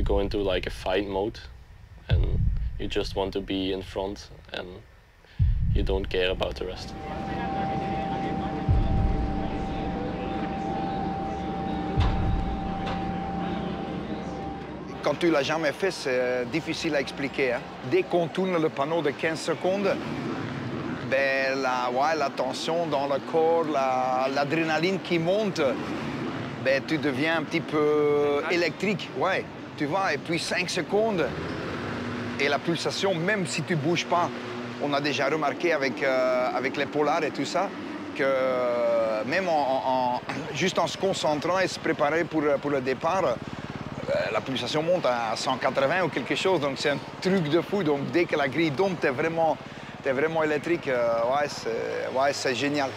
you go into like a fight mode, and you just want to be in front, and you don't care about the rest. Quand tu l'as jamais fait, c'est difficile à expliquer. Hein. Dès qu'on tourne le panneau de 15 secondes, ben, la tension dans le corps, l'adrénaline qui monte, ben, tu deviens un petit peu électrique. Ouais, tu vois, et puis 5 secondes, et la pulsation, même si tu ne bouges pas, on a déjà remarqué avec les polars et tout ça, que même juste en se concentrant et se préparer pour le départ, la pulsation monte à 180 ou quelque chose, donc c'est un truc de fou. Donc dès que la grille tombe, t'es vraiment électrique. Ouais, c'est génial.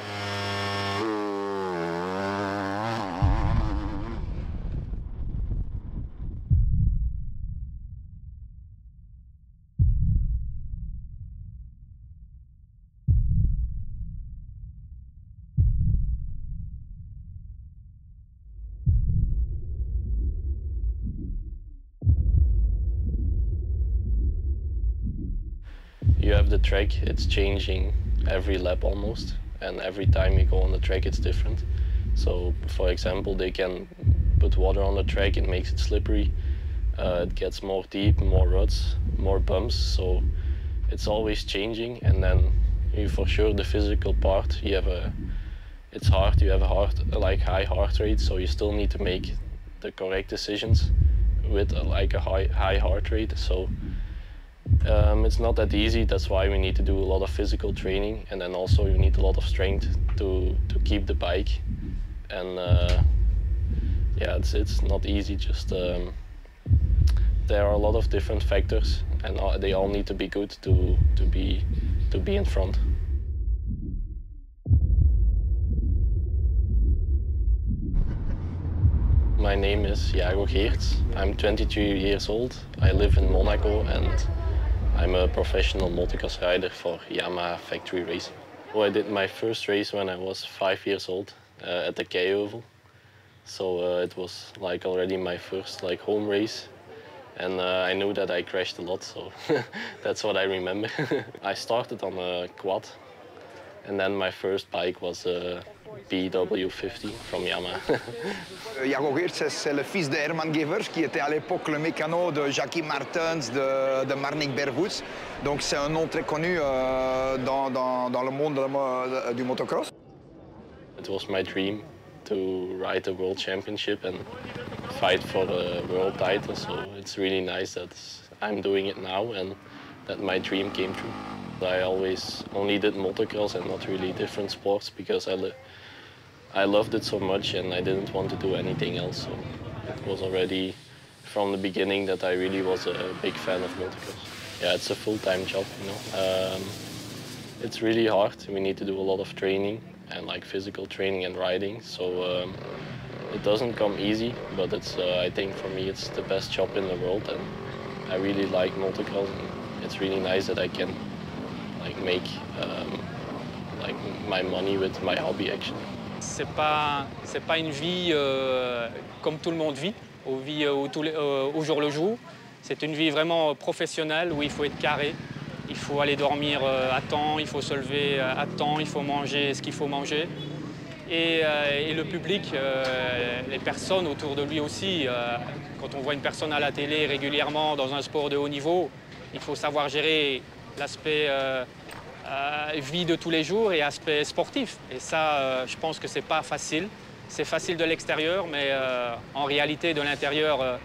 You have the track, it's changing every lap almost, and every time you go on the track it's different. So, for example, they can put water on the track, it makes it slippery, it gets more deep, more ruts, more bumps, so it's always changing. And then for sure the physical part, it's hard, you have a high heart rate, so you still need to make the correct decisions with a high heart rate. So it's not that easy. That's why we need to do a lot of physical training, and then also you need a lot of strength to keep the bike. And yeah, it's not easy. Just there are a lot of different factors, and they all need to be good to be in front. My name is Jago Geerts. I'm 22 years old. I live in Monaco, and I'm a professional motocross rider for Yamaha Factory Racing. So I did my first race when I was 5 years old at the Keihovel. So it was like already my first home race, and I knew that I crashed a lot, so that's what I remember. I started on a quad, and then my first bike was a BW50 from Yamaha. Jago Geerts, c'est le fils de Herman Gevers, qui était à l'époque le mécano de Jackie Martens, de Marnik Bervoets. Donc c'est un nom très connu dans le monde du motocross. It was my dream to ride a world championship and fight for the world title, so it's really nice that I'm doing it now and that my dream came true. I always only did motocross and not really different sports because I loved it so much and I didn't want to do anything else. So it was already from the beginning that I really was a big fan of motocross. Yeah, it's a full-time job, you know. It's really hard. We need to do a lot of training and physical training and riding. So it doesn't come easy, but it's I think for me it's the best job in the world, and I really like motocross. And it's really nice that I can make my money with my hobby actually. C'est pas une vie comme tout le monde vit, au jour le jour. C'est une vie vraiment professionnelle où il faut être carré, il faut aller dormir à temps, il faut se lever à temps, il faut manger ce qu'il faut manger. Et le public, les personnes autour de lui aussi, quand on voit une personne à la télé régulièrement dans un sport de haut niveau, il faut savoir gérer l'aspect vie de tous les jours et aspect sportif. Et ça, je pense que c'est pas facile. C'est facile de l'extérieur, mais en réalité, de l'intérieur,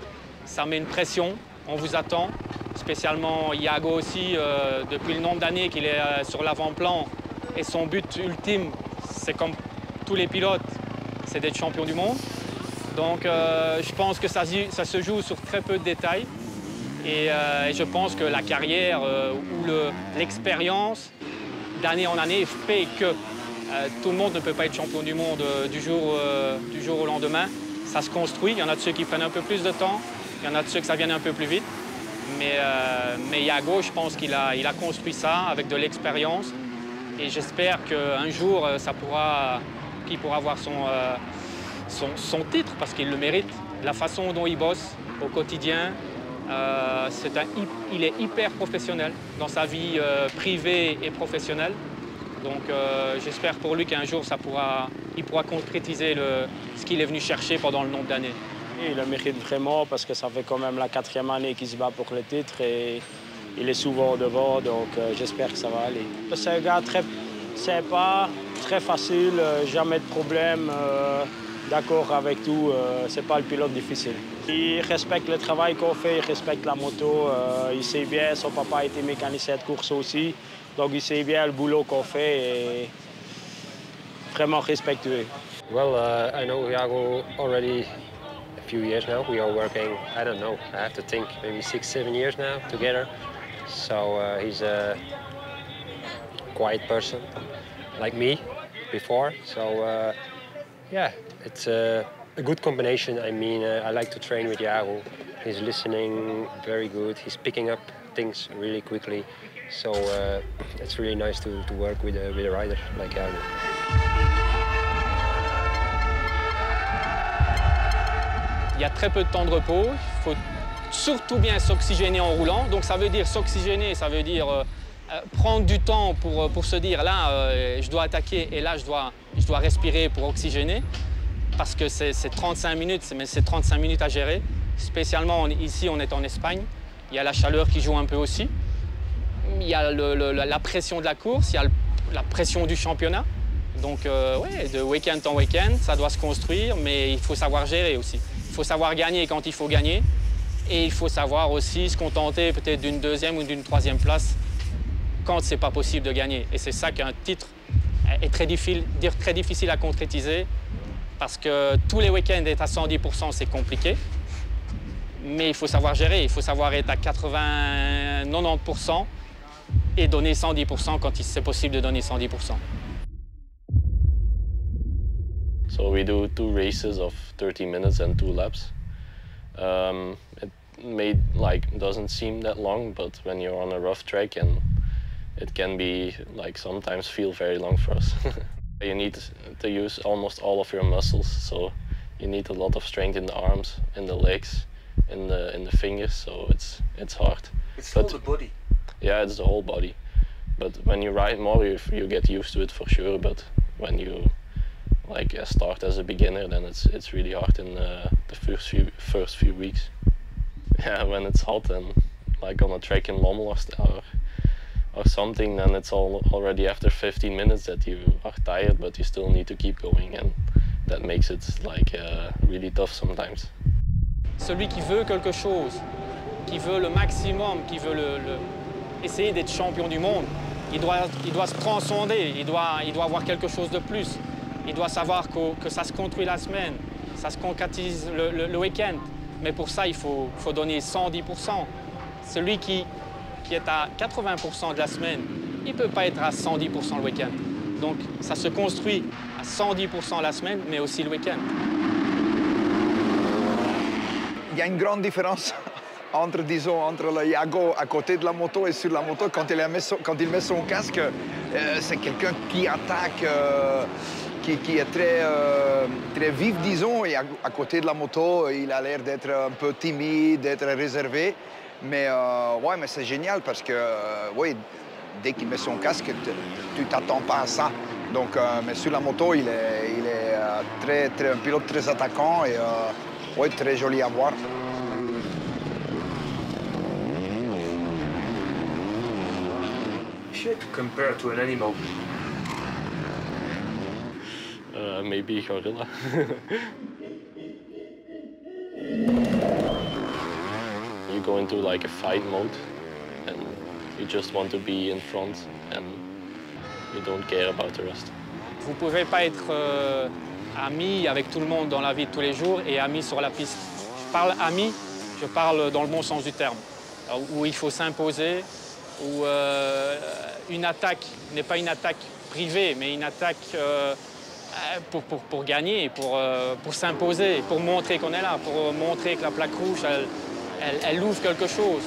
ça met une pression. On vous attend, spécialement Jago aussi, depuis le nombre d'années qu'il est sur l'avant-plan. Et son but ultime, c'est comme tous les pilotes, c'est d'être champion du monde. Donc je pense que ça se joue sur très peu de détails. Et je pense que la carrière ou l'expérience d'année en année fait que tout le monde ne peut pas être champion du monde du jour au lendemain. Ça se construit. Il y en a de ceux qui prennent un peu plus de temps, il y en a de ceux que ça vienne un peu plus vite. Mais Jago, je pense qu'il a construit ça avec de l'expérience. Et j'espère qu'un jour, qu'il pourra avoir son titre, parce qu'il le mérite. La façon dont il bosse au quotidien, Il est hyper professionnel dans sa vie privée et professionnelle. Donc j'espère pour lui qu'un jour il pourra concrétiser ce qu'il est venu chercher pendant le nombre d'années. Il le mérite vraiment parce que ça fait quand même la 4e année qu'il se bat pour le titre et il est souvent devant, donc j'espère que ça va aller. C'est un gars très sympa, très facile, jamais de problème, d'accord avec tout, c'est pas le pilote difficile. Il respecte le travail qu'on fait, il respecte la moto, il sait bien, son papa a été mécanicien de course aussi, donc il sait bien le boulot qu'on fait et vraiment respectueux. Well, I know Iago already a few years now. We are working, I don't know, I have to think, maybe 6-7 years now together. So he's a quiet person, like me before. So yeah, it's a good combination. I mean, I like to train with Iago. He's listening very good. He's picking up things really quickly. So it's really nice to work with a rider like Iago. Il y a très peu de temps de repos. Il faut surtout bien s'oxygéner en roulant. Donc ça veut dire s'oxygéner, ça veut dire prendre du temps pour se dire là, je dois attaquer et là, je dois respirer pour oxygéner. Parce que c'est 35 minutes, mais c'est 35 minutes à gérer. Spécialement ici, on est en Espagne. Il y a la chaleur qui joue un peu aussi. Il y a la pression de la course, il y a la pression du championnat. Donc ouais, de week-end en week-end, ça doit se construire, mais il faut savoir gérer aussi. Il faut savoir gagner quand il faut gagner. Et il faut savoir aussi se contenter peut-être d'une 2e ou d'une 3e place quand c'est pas possible de gagner. Et c'est ça qu'un titre est très difficile à concrétiser parce que tous les week-ends être à 110%, c'est compliqué. Mais il faut savoir gérer, il faut savoir être à 80-90% et donner 110% quand c'est possible de donner 110%. So we do 2 races of 30 minutes and 2 laps. It doesn't seem that long, but when you're on a rough track, and it can be sometimes feel very long for us. You need to use almost all of your muscles, so you need a lot of strength in the arms, in the legs, in the fingers. So it's hard. It's all the body. Yeah, it's the whole body. But when you ride more, you get used to it for sure. But when you start as a beginner, then it's really hard in the first few weeks. Yeah, when it's hot and on a track in Lommel or something, then it's already after 15 minutes that you are tired, but you still need to keep going, and that makes it really tough sometimes. Celui qui veut quelque chose, qui veut le maximum, qui veut essayer d'être champion du monde, il doit se transcender, il doit avoir quelque chose de plus. Il doit savoir que ça se construit la semaine, ça se concrétise le week-end. Mais pour ça, il faut donner 110%. Celui qui est à 80% de la semaine, il ne peut pas être à 110% le week-end. Donc ça se construit à 110% la semaine, mais aussi le week-end. Il y a une grande différence entre le Iago à côté de la moto et sur la moto. Quand il met son casque, c'est quelqu'un qui attaque, qui est très vif, disons, et à côté de la moto, il a l'air d'être un peu timide, d'être réservé. Mais ouais, mais c'est génial parce que ouais, dès qu'il met son casque, tu t'attends pas à ça. Donc, mais sur la moto, il est un pilote très attaquant et ouais, très joli à voir. You should compare to an animal. Maybe gorilla. You go into a fight mode, and you just want to be in front, and you don't care about the rest. Vous ne pouvez pas être ami avec tout le monde dans la vie de tous les jours et ami sur la piste. Je parle ami, je parle dans le bon sens du terme, où il faut s'imposer, où une attaque n'est pas une attaque privée, mais une attaque pour gagner, pour s'imposer, pour montrer qu'on est là, pour montrer que la plaque rouge, elle ouvre quelque chose.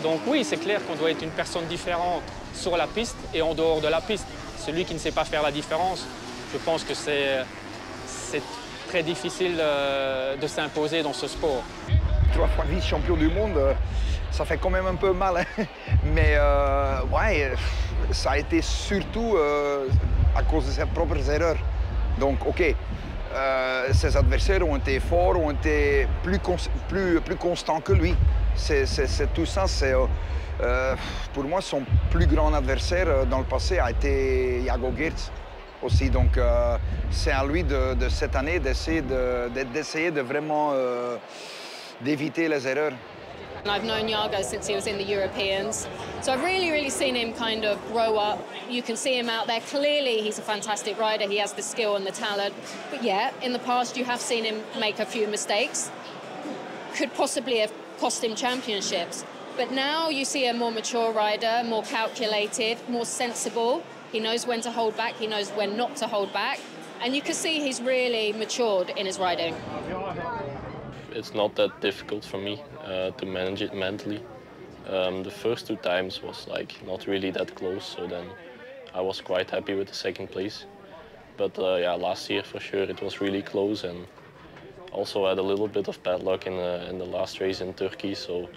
Donc oui, c'est clair qu'on doit être une personne différente sur la piste et en dehors de la piste. Celui qui ne sait pas faire la différence, je pense que c'est très difficile de s'imposer dans ce sport. 3 fois vice-champion du monde, ça fait quand même un peu mal. Hein. Mais ouais, ça a été surtout à cause de ses propres erreurs. Donc, OK, ses adversaires ont été forts, ont été plus constants que lui. Tout ça, pour moi, son plus grand adversaire dans le passé a été Jago Geerts aussi. Donc, c'est à lui de cette année d'essayer de vraiment d'éviter les erreurs. I've known Jago since he was in the Europeans, so I've really seen him kind of grow up. You can see him out there. Clearly, he's a fantastic rider. He has the skill and the talent. But yeah, in the past, you have seen him make a few mistakes. Could possibly have cost him championships. But now you see a more mature rider, more calculated, more sensible. He knows when to hold back. He knows when not to hold back. And you can see he's really matured in his riding. It's not that difficult for me to manage it mentally. The first 2 times was like not really that close, so then I was quite happy with the 2nd place. But yeah, last year for sure it was really close, and also had a little bit of bad luck in the last race in Turkey. So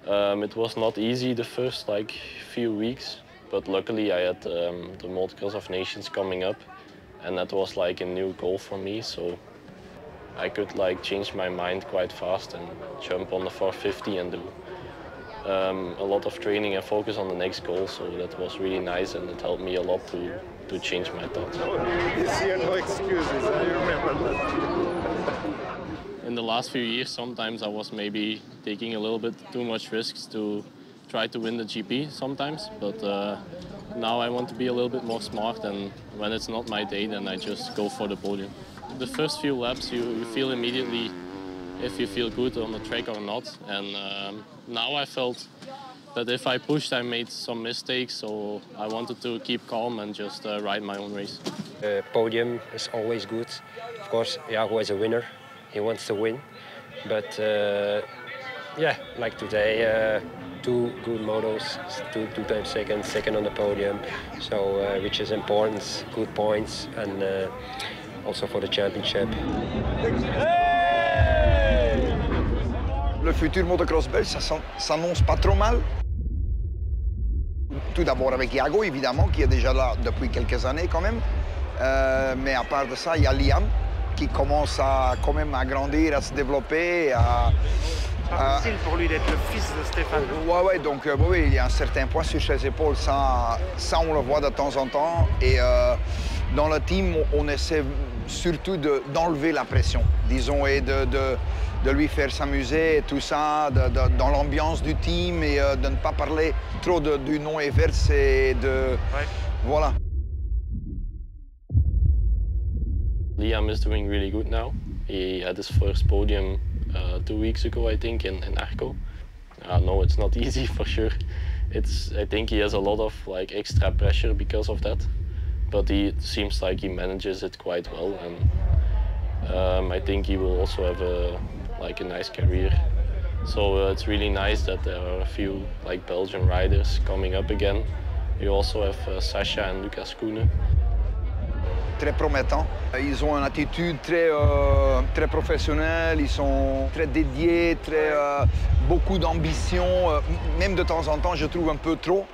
it was not easy the first like few weeks, but luckily I had the Motocross of Nations coming up, and that was like a new goal for me. So I could like change my mind quite fast and jump on the 450 and do a lot of training and focus on the next goal. So that was really nice, and it helped me a lot to change my thoughts. This year, no excuses, I remember that. In the last few years, sometimes I was maybe taking a little bit too much risks to try to win the GP sometimes, but now I want to be a little bit more smart, and when it's not my day, then I just go for the podium. The first few laps, you feel immediately if you feel good on the track or not, and now I felt that if I pushed, I made some mistakes, so I wanted to keep calm and just ride my own race. Podium is always good. Of course, Jago is a winner. He wants to win, but yeah, like today, 2 good motos, two times second on the podium, so which is important, good points, and also for the championship. Le futur motocross belge, ça s'annonce pas trop mal. Tout d'abord avec Jago, évidemment, qui est déjà là depuis quelques années quand même. Mais à part de ça, il y a Liam, qui commence quand même à grandir, à se développer. C'est pas facile pour lui d'être le fils de Stéphane. Ouais, donc oui, il y a un certain poids sur ses épaules, ça on le voit de temps en temps. Et dans le team, on essaie surtout d'enlever la pression, disons, et de lui faire s'amuser et tout ça, dans l'ambiance du team, et de ne pas parler trop du nom Everts et de... Ouais. Voilà. Liam is doing really good now. He had his first podium 2 weeks ago, I think, in Arco. No, it's not easy for sure. I think he has a lot of like extra pressure because of that, but he seems like he manages it quite well, and I think he will also have a nice career. So it's really nice that there are a few like Belgian riders coming up again. You also have Sasha and Lucas Koenen. Très promettants. Ils ont une attitude très professionnelle, ils sont très dédiés, beaucoup d'ambition, même de temps en temps je trouve un peu trop,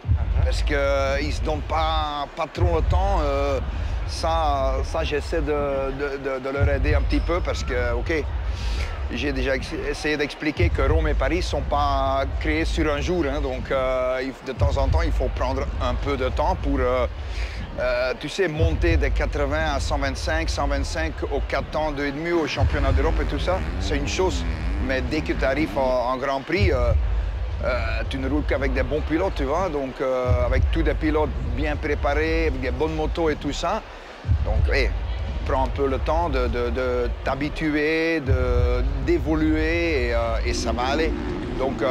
parce qu'ils ne se donnent pas trop le temps. Ça j'essaie de leur aider un petit peu, parce que, ok, j'ai déjà essayé d'expliquer que Rome et Paris ne sont pas créés sur un jour, hein, donc de temps en temps il faut prendre un peu de temps pour... tu sais, monter de 80 à 125, 125 aux 4 temps, 2,5 au championnat d'Europe et tout ça, c'est une chose. Mais dès que tu arrives en Grand Prix, tu ne roules qu'avec des bons pilotes, tu vois. Donc, avec tous des pilotes bien préparés, avec des bonnes motos et tout ça. Donc, hey, prends un peu le temps de t'habituer, d'évoluer et ça va aller. Donc,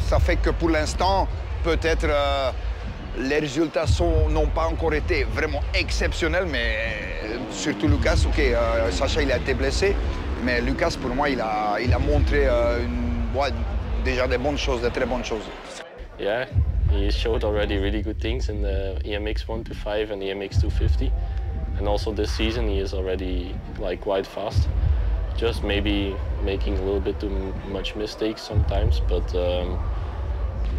ça fait que pour l'instant, peut-être... les résultats n'ont pas encore été vraiment exceptionnels, mais surtout Lucas, ok, Sacha il a été blessé, mais Lucas pour moi il a montré déjà des bonnes choses, de très bonnes choses. Yeah, he showed already really good things in the EMX 125 and EMX 250, and also this season he is already like quite fast. Just maybe making a little bit too much mistakes sometimes, but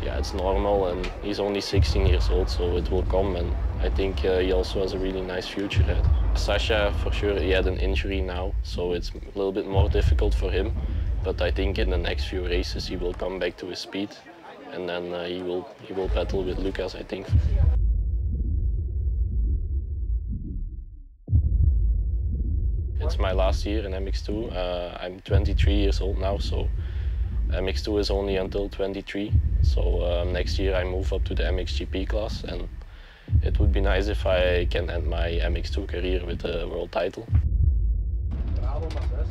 yeah, it's normal, and he's only 16 years old, so it will come, and I think he also has a really nice future ahead. Sasha, for sure, he had an injury now, so it's a little bit more difficult for him, but I think in the next few races he will come back to his speed, and then he will battle with Lucas, I think. It's my last year in MX2. I'm 23 years old now, so MX2 is only until 23. So next year I move up to the MXGP class, and it would be nice if I can end my MX2 career with a world title. Bravo, Marcus.